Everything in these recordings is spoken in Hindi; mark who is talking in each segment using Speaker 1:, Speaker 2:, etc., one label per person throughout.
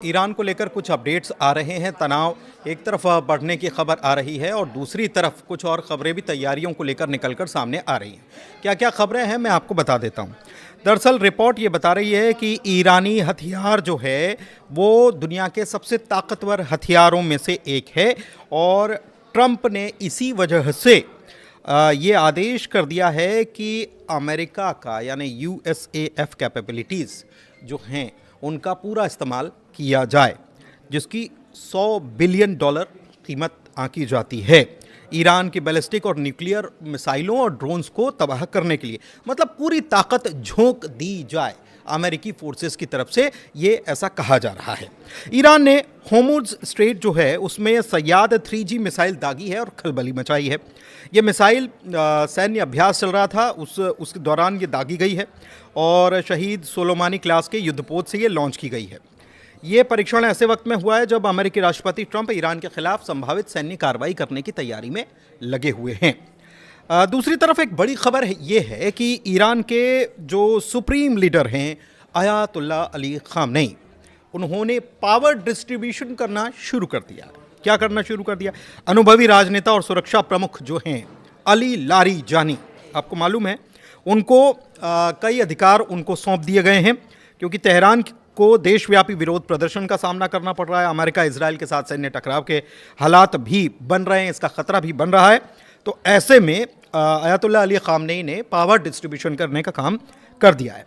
Speaker 1: ईरान को लेकर कुछ अपडेट्स आ रहे हैं। तनाव एक तरफ बढ़ने की खबर आ रही है और दूसरी तरफ कुछ और खबरें भी तैयारियों को लेकर निकलकर सामने आ रही हैं। क्या क्या खबरें हैं मैं आपको बता देता हूं। दरअसल रिपोर्ट ये बता रही है कि ईरानी हथियार जो है वो दुनिया के सबसे ताकतवर हथियारों में से एक है और ट्रंप ने इसी वजह से ये आदेश कर दिया है कि अमेरिका का यानी यूएसएएफ कैपेबिलिटीज़ जो हैं उनका पूरा इस्तेमाल किया जाए, जिसकी $100 बिलियन कीमत आंकी जाती है ईरान की बैलिस्टिक और न्यूक्लियर मिसाइलों और ड्रोन्स को तबाह करने के लिए। मतलब पूरी ताकत झोंक दी जाए अमेरिकी फोर्सेस की तरफ से, ये ऐसा कहा जा रहा है। ईरान ने होर्मुज़ स्ट्रेट जो है उसमें सयाद 3G मिसाइल दागी है और खलबली मचाई है। ये मिसाइल सैन्य अभ्यास चल रहा था, उसके दौरान ये दागी गई है और शहीद सोलोमानी क्लास के युद्धपोत से ये लॉन्च की गई है। ये परीक्षण ऐसे वक्त में हुआ है जब अमेरिकी राष्ट्रपति ट्रंप ईरान के खिलाफ संभावित सैन्य कार्रवाई करने की तैयारी में लगे हुए हैं। दूसरी तरफ एक बड़ी खबर ये है कि ईरान के जो सुप्रीम लीडर हैं अयातुल्ला अली खामनेई, उन्होंने पावर डिस्ट्रीब्यूशन करना शुरू कर दिया। क्या करना शुरू कर दिया? अनुभवी राजनेता और सुरक्षा प्रमुख जो हैं अली लारीजानी, आपको मालूम है, उनको कई अधिकार उनको सौंप दिए गए हैं क्योंकि तेहरान को देशव्यापी विरोध प्रदर्शन का सामना करना पड़ रहा है। अमेरिका इजराइल के साथ सैन्य टकराव के हालात भी बन रहे हैं, इसका खतरा भी बन रहा है। तो ऐसे में अयातुल्ला अली खामनेई ने पावर डिस्ट्रीब्यूशन करने का काम कर दिया है।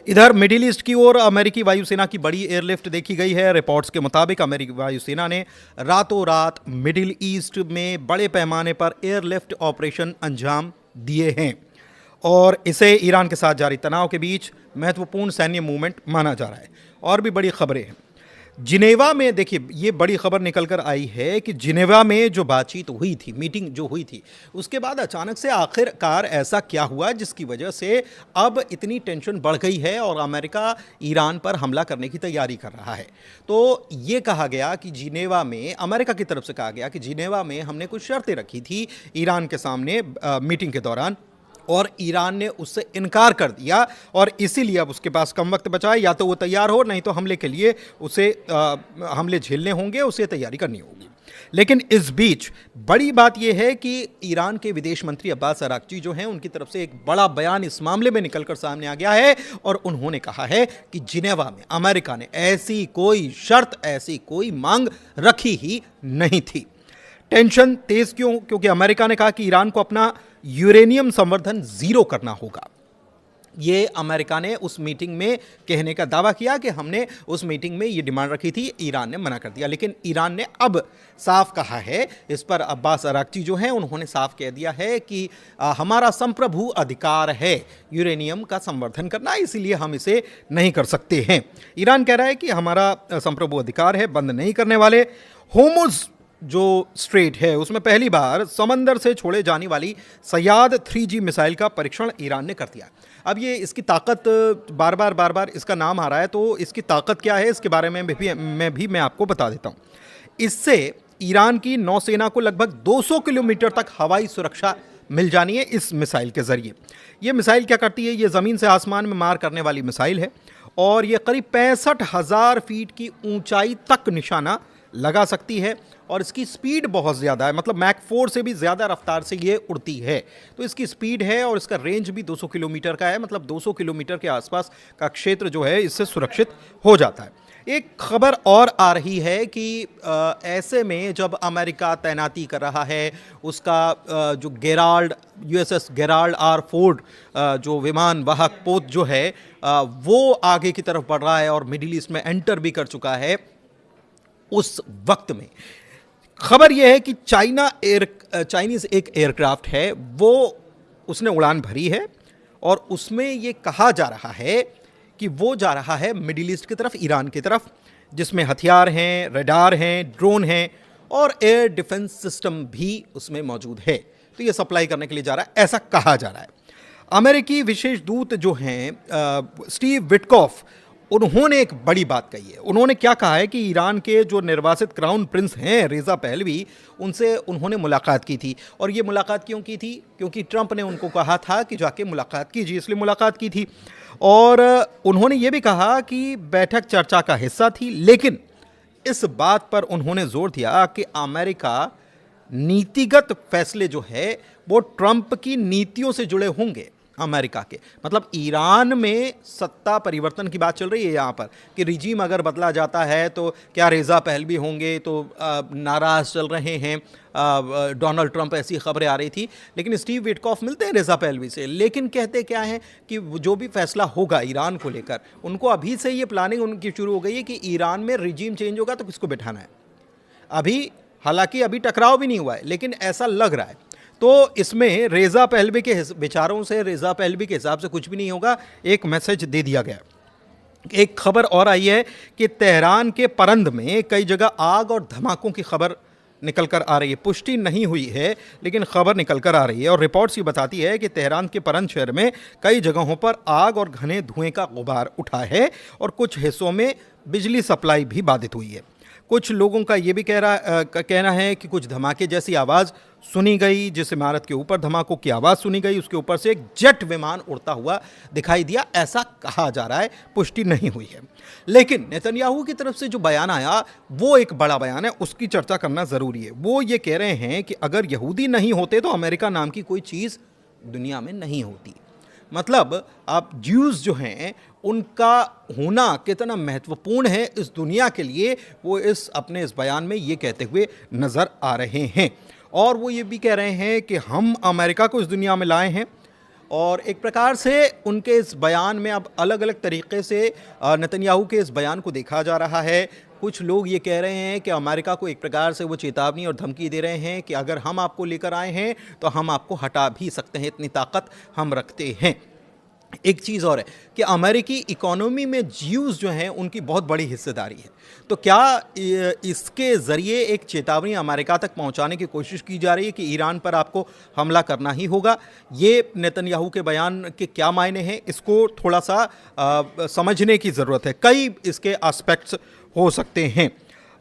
Speaker 1: इधर मिडिल ईस्ट की ओर अमेरिकी वायुसेना की बड़ी एयरलिफ्ट देखी गई है। रिपोर्ट्स के मुताबिक अमेरिकी वायुसेना ने रातों रात मिडिल ईस्ट में बड़े पैमाने पर एयरलिफ्ट ऑपरेशन अंजाम दिए हैं और इसे ईरान के साथ जारी तनाव के बीच महत्वपूर्ण सैन्य मूवमेंट माना जा रहा है। और भी बड़ी खबरें हैं। जिनेवा में देखिए, ये बड़ी खबर निकल कर आई है कि जिनेवा में जो बातचीत हुई थी, मीटिंग जो हुई थी, उसके बाद अचानक से आखिरकार ऐसा क्या हुआ जिसकी वजह से अब इतनी टेंशन बढ़ गई है और अमेरिका ईरान पर हमला करने की तैयारी कर रहा है। तो ये कहा गया कि जिनेवा में, अमेरिका की तरफ से कहा गया कि जिनेवा में हमने कुछ शर्तें रखी थी ईरान के सामने मीटिंग के दौरान और ईरान ने उससे इनकार कर दिया और इसीलिए अब उसके पास कम वक्त बचा है, या तो वो तैयार हो, नहीं तो हमले के लिए उसे हमले झेलने होंगे, उसे तैयारी करनी होगी। लेकिन इस बीच बड़ी बात यह है कि ईरान के विदेश मंत्री अब्बास अराक्ची जो हैं, उनकी तरफ से एक बड़ा बयान इस मामले में निकलकर सामने आ गया है और उन्होंने कहा है कि जिनेवा में अमेरिका ने ऐसी कोई शर्त, ऐसी कोई मांग रखी ही नहीं थी। टेंशन तेज क्यों? क्योंकि अमेरिका ने कहा कि ईरान को अपना यूरेनियम संवर्धन जीरो करना होगा। ये अमेरिका ने उस मीटिंग में कहने का दावा किया कि हमने उस मीटिंग में ये डिमांड रखी थी, ईरान ने मना कर दिया। लेकिन ईरान ने अब साफ कहा है, इस पर अब्बास अराक्ची जो हैं उन्होंने साफ कह दिया है कि हमारा संप्रभु अधिकार है यूरेनियम का संवर्धन करना, इसीलिए हम इसे नहीं कर सकते हैं। ईरान कह रहा है कि हमारा संप्रभु अधिकार है, बंद नहीं करने वाले। होर्मुज़ जो स्ट्रेट है उसमें पहली बार समंदर से छोड़े जाने वाली सयाद 3G मिसाइल का परीक्षण ईरान ने कर दिया। अब ये इसकी ताकत बार बार इसका नाम आ रहा है, तो इसकी ताकत क्या है इसके बारे में मैं आपको बता देता हूँ। इससे ईरान की नौसेना को लगभग 200 किलोमीटर तक हवाई सुरक्षा मिल जानी है इस मिसाइल के जरिए। ये मिसाइल क्या करती है? ये ज़मीन से आसमान में मार करने वाली मिसाइल है और ये करीब 65,000 फीट की ऊंचाई तक निशाना लगा सकती है और इसकी स्पीड बहुत ज़्यादा है, मतलब मैक 4 से भी ज़्यादा रफ्तार से ये उड़ती है। तो इसकी स्पीड है और इसका रेंज भी 200 किलोमीटर का है, मतलब 200 किलोमीटर के आसपास का क्षेत्र जो है इससे सुरक्षित हो जाता है। एक खबर और आ रही है कि ऐसे में जब अमेरिका तैनाती कर रहा है, उसका जो Gerald USS Gerald R. Ford जो विमान वाहक पोत जो है वो आगे की तरफ बढ़ रहा है और मिडिल ईस्ट में एंटर भी कर चुका है। उस वक्त में खबर यह है कि चाइनीज एक एयरक्राफ्ट है, वो उसने उड़ान भरी है और उसमें ये कहा जा रहा है कि वो जा रहा है मिडिल ईस्ट की तरफ, ईरान की तरफ, जिसमें हथियार हैं, रडार हैं, ड्रोन हैं और एयर डिफेंस सिस्टम भी उसमें मौजूद है। तो ये सप्लाई करने के लिए जा रहा है, ऐसा कहा जा रहा है। अमेरिकी विशेष दूत जो हैं स्टीव विटकॉफ, उन्होंने एक बड़ी बात कही है। उन्होंने क्या कहा है कि ईरान के जो निर्वासित क्राउन प्रिंस हैं रेज़ा पहलवी, उनसे उन्होंने मुलाकात की थी। और ये मुलाकात क्यों की थी? क्योंकि ट्रंप ने उनको कहा था कि जाके मुलाकात कीजिए, इसलिए मुलाकात की थी। और उन्होंने ये भी कहा कि बैठक चर्चा का हिस्सा थी, लेकिन इस बात पर उन्होंने जोर दिया कि अमेरिका नीतिगत फैसले जो है वो ट्रंप की नीतियों से जुड़े होंगे। अमेरिका के मतलब ईरान में सत्ता परिवर्तन की बात चल रही है यहाँ पर कि रिजीम अगर बदला जाता है तो क्या रेज़ा पहलवी होंगे, तो नाराज़ चल रहे हैं डोनाल्ड ट्रंप, ऐसी खबरें आ रही थी। लेकिन स्टीव विटकॉफ मिलते हैं रेज़ा पहलवी से, लेकिन कहते क्या हैं कि जो भी फैसला होगा ईरान को लेकर, उनको अभी से ये प्लानिंग उनकी शुरू हो गई है कि ईरान में रिजीम चेंज होगा तो किसको बिठाना है। अभी हालांकि अभी टकराव भी नहीं हुआ है, लेकिन ऐसा लग रहा है। तो इसमें रेज़ा पहलवी के विचारों से, रेज़ा पहलवी के हिसाब से कुछ भी नहीं होगा, एक मैसेज दे दिया गया। एक खबर और आई है कि तेहरान के परंद में कई जगह आग और धमाकों की खबर निकल कर आ रही है। पुष्टि नहीं हुई है, लेकिन खबर निकल कर आ रही है। और रिपोर्ट्स ये बताती है कि तेहरान के परंद शहर में कई जगहों पर आग और घने धुएं का गुबार उठा है और कुछ हिस्सों में बिजली सप्लाई भी बाधित हुई है। कुछ लोगों का ये भी कहना है कि कुछ धमाके जैसी आवाज़ सुनी गई, जिस इमारत के ऊपर धमाकों की आवाज़ सुनी गई उसके ऊपर से एक जेट विमान उड़ता हुआ दिखाई दिया, ऐसा कहा जा रहा है। पुष्टि नहीं हुई है। लेकिन नेतन्याहू की तरफ से जो बयान आया वो एक बड़ा बयान है, उसकी चर्चा करना ज़रूरी है। वो ये कह रहे हैं कि अगर यहूदी नहीं होते तो अमेरिका नाम की कोई चीज़ दुनिया में नहीं होती। मतलब आप ज्यूज़ जो हैं उनका होना कितना महत्वपूर्ण है इस दुनिया के लिए, वो अपने इस बयान में ये कहते हुए नज़र आ रहे हैं। और वो ये भी कह रहे हैं कि हम अमेरिका को इस दुनिया में लाए हैं। और एक प्रकार से उनके इस बयान में अब अलग अलग तरीक़े से नेतन्याहू के इस बयान को देखा जा रहा है। कुछ लोग ये कह रहे हैं कि अमेरिका को एक प्रकार से वो चेतावनी और धमकी दे रहे हैं कि अगर हम आपको लेकर आए हैं तो हम आपको हटा भी सकते हैं, इतनी ताकत हम रखते हैं। एक चीज़ और है कि अमेरिकी इकोनॉमी में ज्यूज़ जो हैं उनकी बहुत बड़ी हिस्सेदारी है। तो क्या इसके ज़रिए एक चेतावनी अमेरिका तक पहुंचाने की कोशिश की जा रही है कि ईरान पर आपको हमला करना ही होगा? ये नेतन्याहू के बयान के क्या मायने हैं, इसको थोड़ा सा समझने की ज़रूरत है। कई इसके एस्पेक्ट्स हो सकते हैं।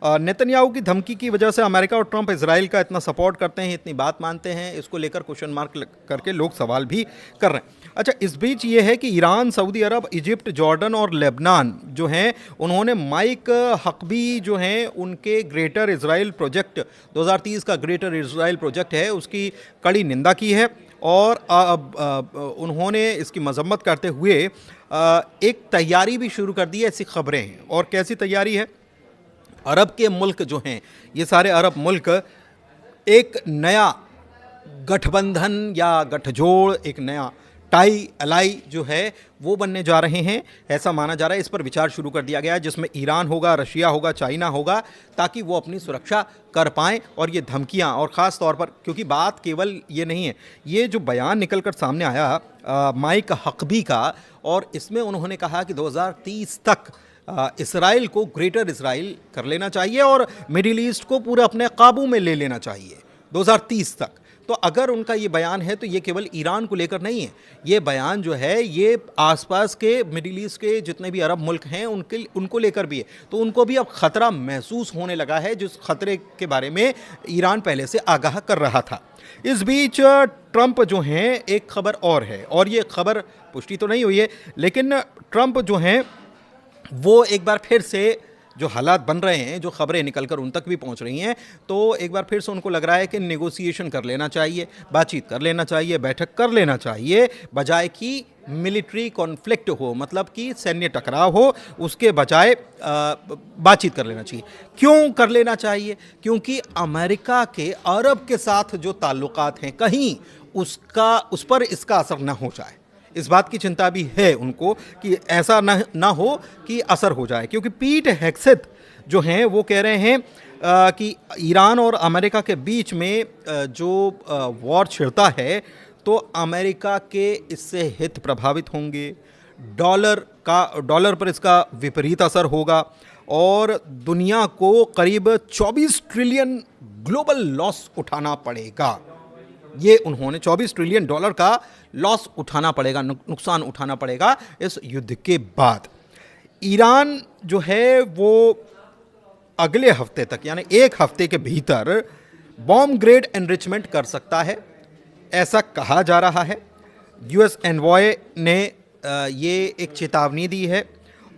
Speaker 1: नेतन्याहू की धमकी की वजह से अमेरिका और ट्रंप इजराइल का इतना सपोर्ट करते हैं, इतनी बात मानते हैं, इसको लेकर क्वेश्चन मार्क करके लोग सवाल भी कर रहे हैं। अच्छा, इस बीच ये है कि ईरान, सऊदी अरब, इजिप्ट, जॉर्डन और लेबनान जो हैं उन्होंने माइक हकबी जो हैं उनके ग्रेटर इजराइल प्रोजेक्ट 2030 का ग्रेटर इजराइल प्रोजेक्ट है उसकी कड़ी निंदा की है। और उन्होंने इसकी मजम्मत करते हुए एक तैयारी भी शुरू कर दी है, ऐसी खबरें हैं। और कैसी तैयारी है? अरब के मुल्क जो हैं, ये सारे अरब मुल्क एक नया गठबंधन या गठजोड़, एक नया टाई अलाई जो है वो बनने जा रहे हैं, ऐसा माना जा रहा है। इस पर विचार शुरू कर दिया गया है, जिसमें ईरान होगा, रशिया होगा, चाइना होगा, ताकि वो अपनी सुरक्षा कर पाएँ। और ये धमकियां, और ख़ास तौर पर क्योंकि बात केवल ये नहीं है, ये जो बयान निकल कर सामने आया माइक हकबी का, और इसमें उन्होंने कहा कि 2030 तक इसराइल को ग्रेटर इसराइल कर लेना चाहिए और मिडिल ईस्ट को पूरा अपने काबू में ले लेना चाहिए 2030 तक। तो अगर उनका ये बयान है तो ये केवल ईरान को लेकर नहीं है, ये बयान जो है ये आसपास के मिडिल ईस्ट के जितने भी अरब मुल्क हैं उनको लेकर भी है। तो उनको भी अब ख़तरा महसूस होने लगा है, जिस खतरे के बारे में ईरान पहले से आगाह कर रहा था। इस बीच ट्रंप जो हैं, एक खबर और है, और ये खबर पुष्टि तो नहीं हुई है, लेकिन ट्रंप जो हैं वो एक बार फिर से जो हालात बन रहे हैं, जो खबरें निकलकर उन तक भी पहुंच रही हैं, तो एक बार फिर से उनको लग रहा है कि नेगोशिएशन कर लेना चाहिए, बातचीत कर लेना चाहिए, बैठक कर लेना चाहिए, बजाय कि मिलिट्री कॉन्फ्लिक्ट हो, मतलब कि सैन्य टकराव हो, उसके बजाय बातचीत कर लेना चाहिए। क्यों कर लेना चाहिए? क्योंकि अमेरिका के अरब के साथ जो ताल्लुकात हैं, कहीं उस पर इसका असर न हो जाए, इस बात की चिंता भी है उनको कि ऐसा ना हो कि असर हो जाए। क्योंकि पीट हेग्सेथ जो हैं वो कह रहे हैं कि ईरान और अमेरिका के बीच में जो वॉर छिड़ता है तो अमेरिका के इससे हित प्रभावित होंगे, डॉलर पर इसका विपरीत असर होगा और दुनिया को करीब 24 ट्रिलियन ग्लोबल लॉस उठाना पड़ेगा। ये उन्होंने 24 ट्रिलियन डॉलर का लॉस उठाना पड़ेगा, नुकसान उठाना पड़ेगा इस युद्ध के बाद। ईरान जो है वो अगले हफ्ते तक यानी एक हफ्ते के भीतर बॉम्ब ग्रेड एनरिचमेंट कर सकता है, ऐसा कहा जा रहा है। यूएस एनवॉय ने ये एक चेतावनी दी है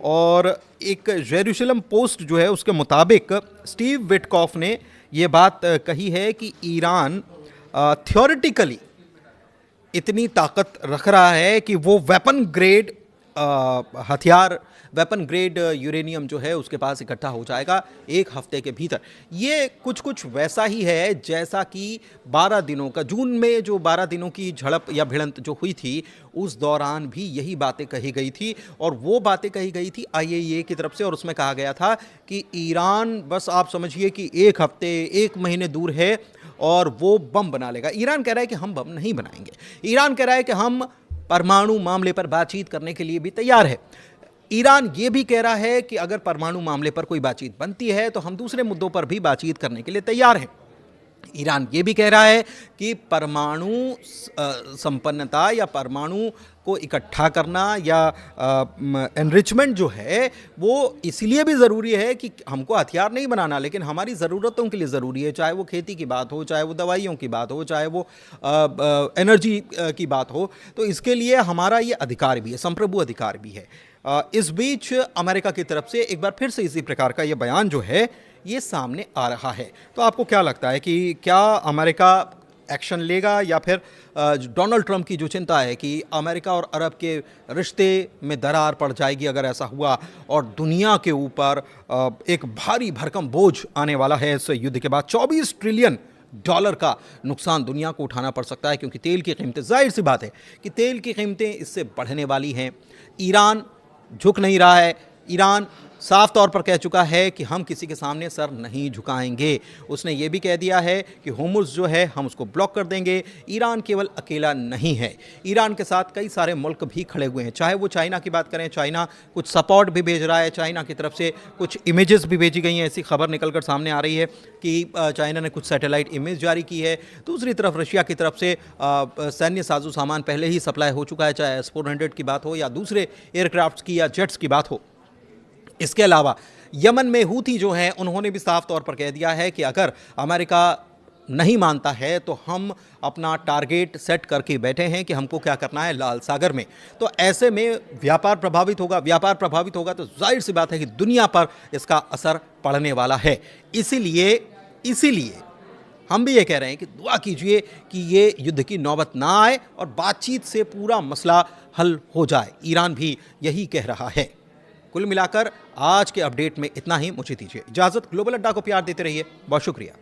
Speaker 1: और एक जेरूशलम पोस्ट जो है उसके मुताबिक स्टीव विटकॉफ ने ये बात कही है कि ईरान थ्योरेटिकली इतनी ताकत रख रहा है कि वो वेपन ग्रेड हथियार, वेपन ग्रेड यूरेनियम जो है उसके पास इकट्ठा हो जाएगा एक हफ्ते के भीतर। ये कुछ कुछ वैसा ही है जैसा कि 12 दिनों का, जून में जो 12 दिनों की झड़प या भिड़ंत जो हुई थी उस दौरान भी यही बातें कही गई थी। और वो बातें कही गई थी आईएईए की तरफ से और उसमें कहा गया था कि ईरान बस आप समझिए कि एक हफ्ते, एक महीने दूर है और वो बम बना लेगा। ईरान कह रहा है कि हम बम नहीं बनाएंगे। ईरान कह रहा है कि हम परमाणु मामले पर बातचीत करने के लिए भी तैयार है। ईरान ये भी कह रहा है कि अगर परमाणु मामले पर कोई बातचीत बनती है तो हम दूसरे मुद्दों पर भी बातचीत करने के लिए तैयार हैं। ईरान ये भी कह रहा है कि परमाणु संपन्नता या परमाणु को इकट्ठा करना या एनरिचमेंट जो है वो इसलिए भी ज़रूरी है कि हमको हथियार नहीं बनाना, लेकिन हमारी ज़रूरतों के लिए ज़रूरी है, चाहे वो खेती की बात हो, चाहे वो दवाइयों की बात हो, चाहे वो एनर्जी की बात हो। तो इसके लिए हमारा ये अधिकार भी है, संप्रभु अधिकार भी है। इस बीच अमेरिका की तरफ से एक बार फिर से इसी प्रकार का ये बयान जो है ये सामने आ रहा है। तो आपको क्या लगता है कि क्या अमेरिका एक्शन लेगा या फिर डोनाल्ड ट्रंप की जो चिंता है कि अमेरिका और अरब के रिश्ते में दरार पड़ जाएगी अगर ऐसा हुआ और दुनिया के ऊपर एक भारी भरकम बोझ आने वाला है इस युद्ध के बाद, $24 ट्रिलियन का नुकसान दुनिया को उठाना पड़ सकता है क्योंकि तेल की कीमतें, जाहिर सी बात है कि तेल की कीमतें इससे बढ़ने वाली हैं। ईरान झुक नहीं रहा है। ईरान साफ तौर पर कह चुका है कि हम किसी के सामने सर नहीं झुकाएंगे। उसने ये भी कह दिया है कि होर्मुज़ जो है हम उसको ब्लॉक कर देंगे। ईरान केवल अकेला नहीं है, ईरान के साथ कई सारे मुल्क भी खड़े हुए हैं। चाहे वो चाइना की बात करें, चाइना कुछ सपोर्ट भी भेज रहा है, चाइना की तरफ से कुछ इमेजेस भी भेजी गई हैं। ऐसी खबर निकलकर सामने आ रही है कि चाइना ने कुछ सैटेलाइट इमेज जारी की है। दूसरी तरफ रशिया की तरफ से सैन्य साजो सामान पहले ही सप्लाई हो चुका है, चाहे S-400 की बात हो या दूसरे एयरक्राफ्ट की या जेट्स की बात हो। इसके अलावा यमन में हूथी जो हैं उन्होंने भी साफ तौर पर कह दिया है कि अगर अमेरिका नहीं मानता है तो हम अपना टारगेट सेट करके बैठे हैं कि हमको क्या करना है लाल सागर में। तो ऐसे में व्यापार प्रभावित होगा, व्यापार प्रभावित होगा तो जाहिर सी बात है कि दुनिया पर इसका असर पड़ने वाला है। इसीलिए हम भी ये कह रहे हैं कि दुआ कीजिए कि ये युद्ध की नौबत ना आए और बातचीत से पूरा मसला हल हो जाए। ईरान भी यही कह रहा है। कुल मिलाकर आज के अपडेट में इतना ही। मुझे दीजिए इजाज़त। ग्लोबल अड्डा को प्यार देते रहिए। बहुत शुक्रिया।